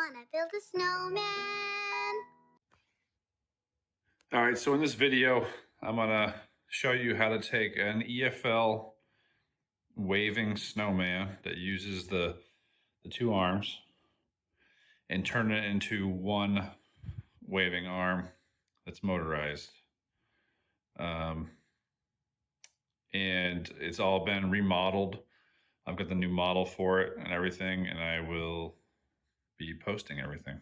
wanna build a snowman. All right, so in this video, I'm gonna show you how to take an EFL waving snowman that uses the two arms and turn it into one waving arm that's motorized. And it's all been remodeled. I've got the new model for it and everything, and I will be posting everything.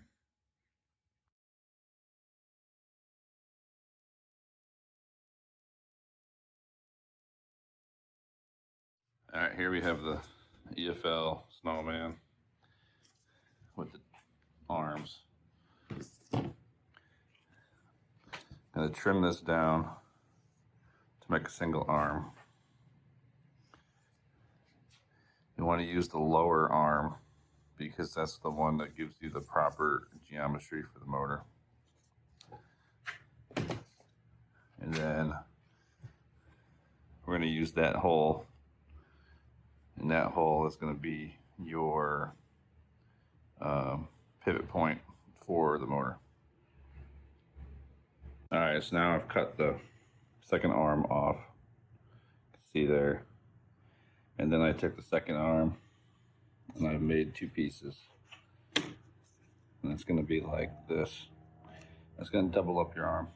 All right, here we have the EFL snowman with the arms. I'm going to trim this down to make a single arm. You want to use the lower arm because that's the one that gives you the proper geometry for the motor. And then we're going to use that hole, and that hole is going to be your pivot point for the motor. All right, so now I've cut the second arm off. See there. And then I took the second arm and I made two pieces. And it's going to be like this. It's going to double up your arm.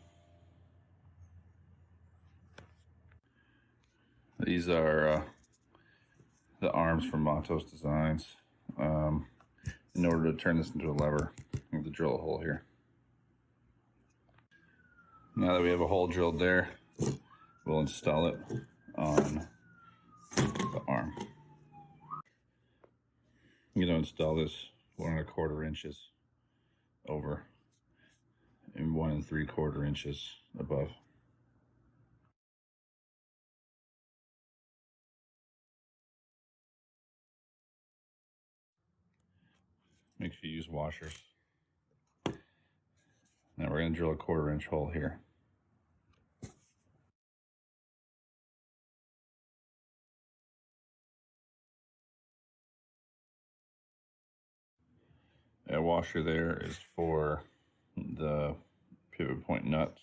These are the arms from Matos Designs. In order to turn this into a lever, I have to drill a hole here. Now that we have a hole drilled there, we'll install it on the arm. I'm going to install this 1 1/4 inches over and 1 3/4 inches above. Make sure you use washers. Now we're going to drill a 1/4 inch hole here. That washer there is for the pivot point nuts.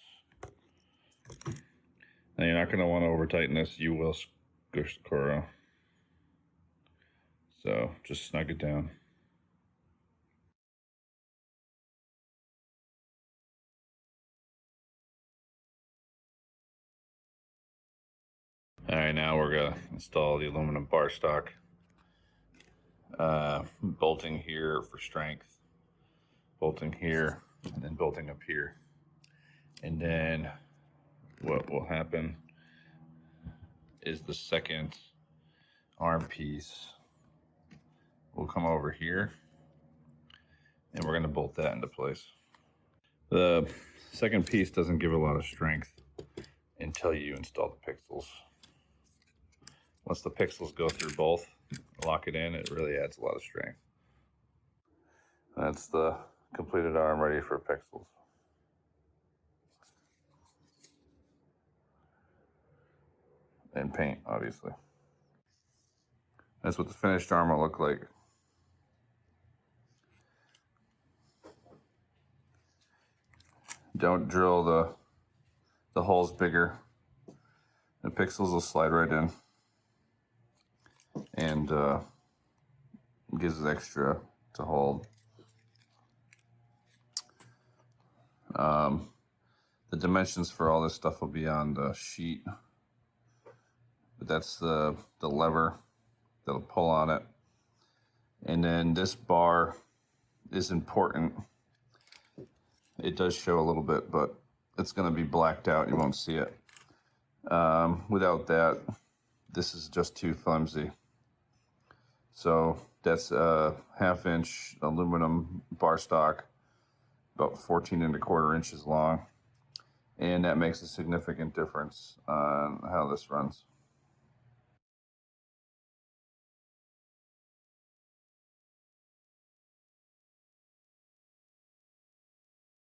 Now you're not going to want to over tighten this. You will squish the core out. So just snug it down. All right, now we're going to install the aluminum bar stock. Bolting here for strength, bolting here, and then bolting up here. And then what will happen is the second arm piece will come over here, and we're going to bolt that into place. The second piece doesn't give a lot of strength until you install the pixels. Once the pixels go through both, lock it in, it really adds a lot of strength. That's the completed arm ready for pixels. And paint, obviously. That's what the finished arm will look like. Don't drill the holes bigger. The pixels will slide right in. And gives it extra to hold. The dimensions for all this stuff will be on the sheet, but that's the lever that'll pull on it. And then this bar is important. It does show a little bit, but it's going to be blacked out. You won't see it. Without that, this is just too flimsy. So that's a 1/2 inch aluminum bar stock, about 14 1/4 inches long. And that makes a significant difference on how this runs.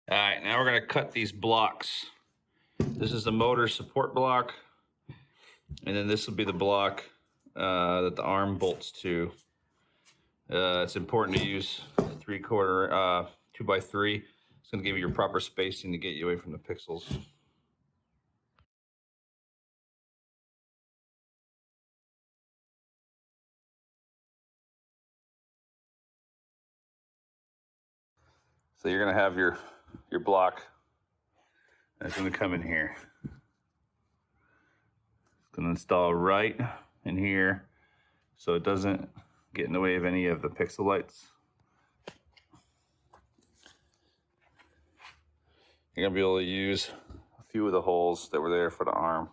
All right, now we're going to cut these blocks. This is the motor support block, and then this will be the block that the arm bolts to. It's important to use 3/4 2x3. It's going to give you your proper spacing to get you away from the pixels. So you're going to have your block. It's going to come in here. It's going to install right in here so it doesn't get in the way of any of the pixel lights. You're going to be able to use a few of the holes that were there for the arm,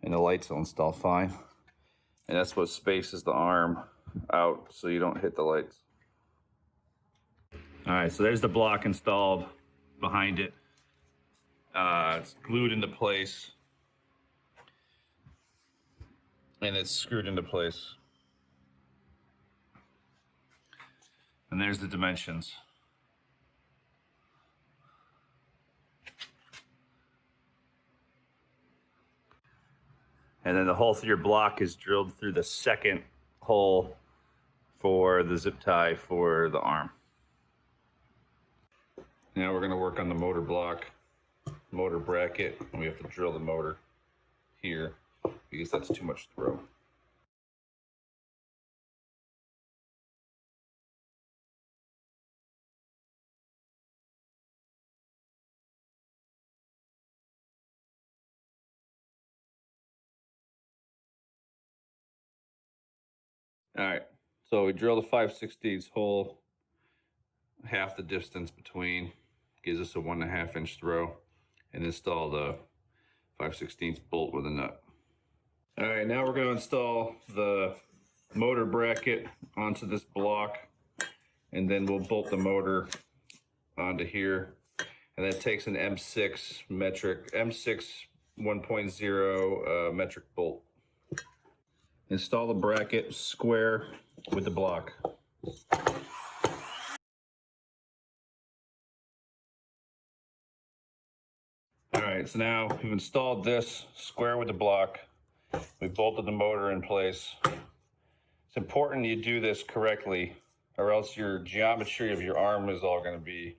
and the lights will install fine. And that's what spaces the arm out so you don't hit the lights. All right, so there's the block installed behind it. It's glued into place, and it's screwed into place. And there's the dimensions. And then the hole through your block is drilled through the second hole for the zip tie for the arm. Now we're going to work on the motor block, motor bracket, and we have to drill the motor here because that's too much throw. All right, so we drill the 5/16 hole, half the distance between, gives us a 1.5 inch throw, and install the 5/16 bolt with a nut. All right, now we're going to install the motor bracket onto this block, and then we'll bolt the motor onto here. And that takes an M6 metric, M6 1.0 metric bolt. Install the bracket square with the block. All right, so now we've installed this square with the block. We bolted the motor in place. It's important you do this correctly, or else your geometry of your arm is all going to be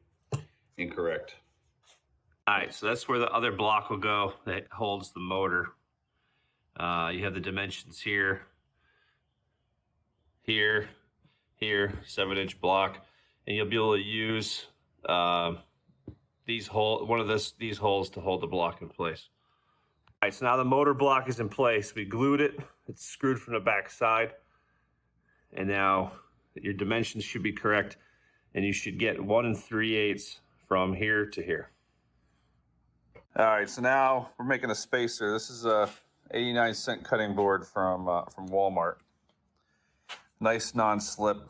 incorrect. All right, so that's where the other block will go that holds the motor. You have the dimensions here, 7-inch block, and you'll be able to use these holes to hold the block in place. All right, so now the motor block is in place. We glued it. It's screwed from the back side, and now your dimensions should be correct, and you should get 1 3/8 from here to here. All right, so now we're making a spacer. This is a 89-cent cutting board from Walmart. Nice non-slip.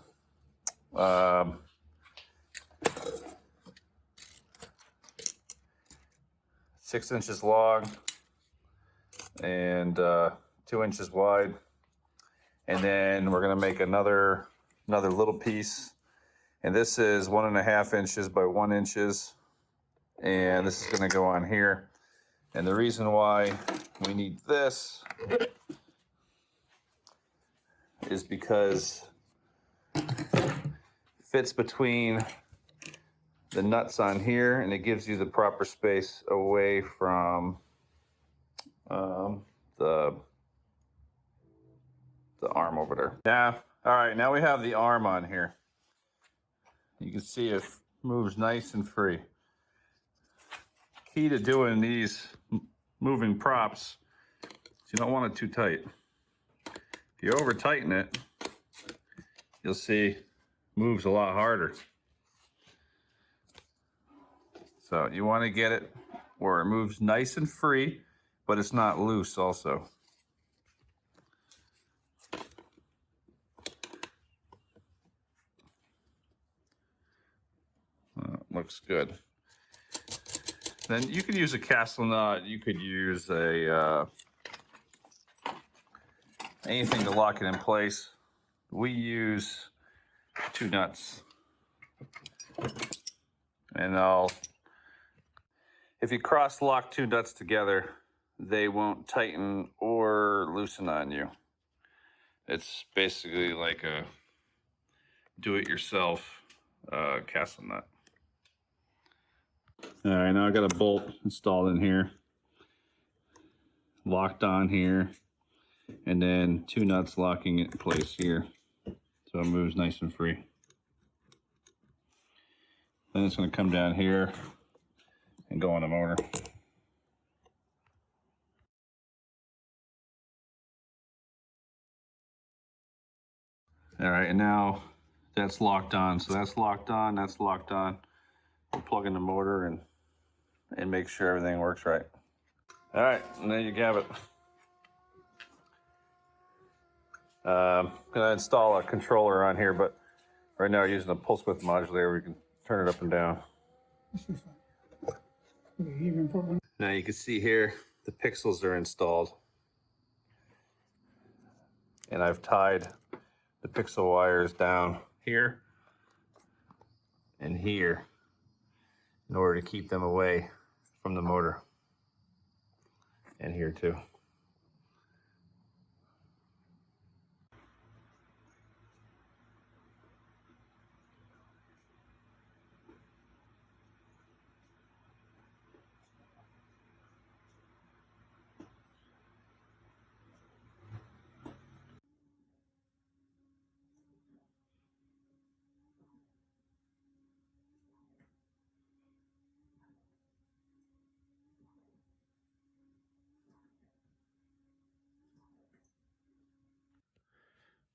6 inches long and 2 inches wide. And then we're gonna make another little piece. And this is 1.5 inches by 1 inches. And this is gonna go on here. And the reason why we need this is because it fits between the nuts on here, and it gives you the proper space away from the arm over there. Yeah, all right, now we have the arm on here. You can see it moves nice and free. Key to doing these moving props is you don't want it too tight. If you over tighten it, you'll see it moves a lot harder. So you want to get it where it moves nice and free, but it's not loose also. Looks good. Then you could use a castle nut. You could use a anything to lock it in place. We use 2 nuts, and if you cross lock 2 nuts together, they won't tighten or loosen on you. It's basically like a do-it-yourself castle nut. All right, now I got a bolt installed in here, locked on here, and then 2 nuts locking it in place here, so it moves nice and free. Then it's going to come down here and go on the motor. All right, and now that's locked on. So that's locked on, that's locked on. We'll plug in the motor and make sure everything works right. All right, and there you have it. Gonna install a controller on here, but right now we're using a pulse width modulator. We can turn it up and down. Now you can see here the pixels are installed, and I've tied the pixel wires down here and here in order to keep them away from the motor, and here too.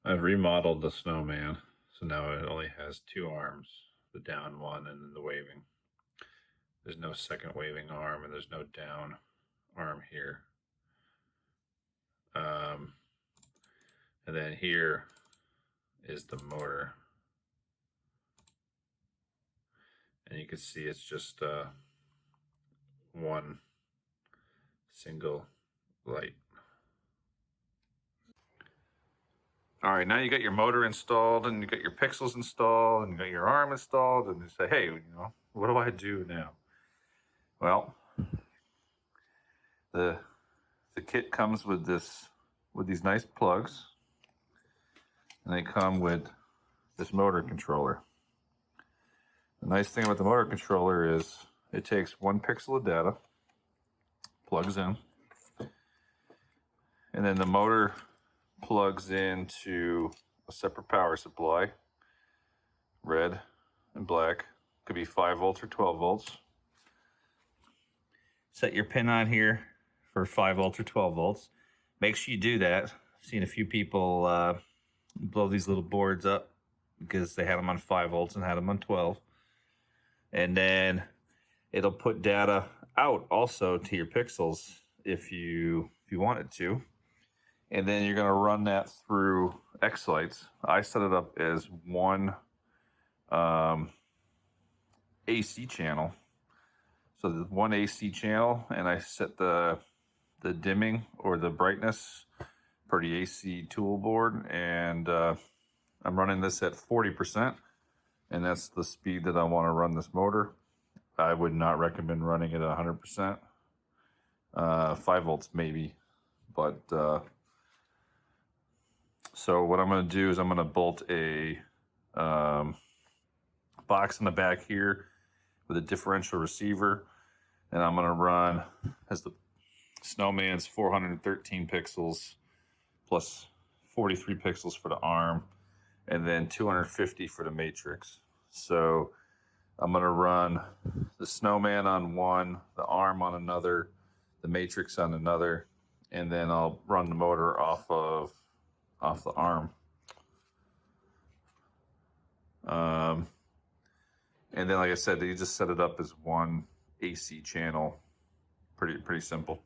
I've remodeled the snowman, so now it only has 2 arms, the down one and then the waving. There's no second waving arm, and there's no down arm here. And then here is the motor. And you can see it's just one single light. All right, now you got your motor installed, and you got your pixels installed, and you got your arm installed, and you say, hey, what do I do now? Well, the kit comes with these nice plugs, and they come with this motor controller. The nice thing about the motor controller is it takes 1 pixel of data, plugs in, and then the motor plugs into a separate power supply, red and black. Could be 5 volts or 12 volts. Set your pin on here for 5 volts or 12 volts. Make sure you do that. I've seen a few people blow these little boards up because they had them on 5 volts and had them on 12. And then it'll put data out also to your pixels if you wanted to. And then you're going to run that through X-Lights. I set it up as 1 AC channel. So there's 1 AC channel, and I set the dimming or the brightness for the AC tool board, and I'm running this at 40%, and that's the speed that I want to run this motor. I would not recommend running it at 100%. 5 volts maybe, but so what I'm going to do is I'm going to bolt a box in the back here with a differential receiver, and I'm going to run as the snowman's 413 pixels plus 43 pixels for the arm, and then 250 for the matrix. So I'm going to run the snowman on one, the arm on another, the matrix on another, and then I'll run the motor off the arm. And then, like I said, you just set it up as 1 AC channel. Pretty simple.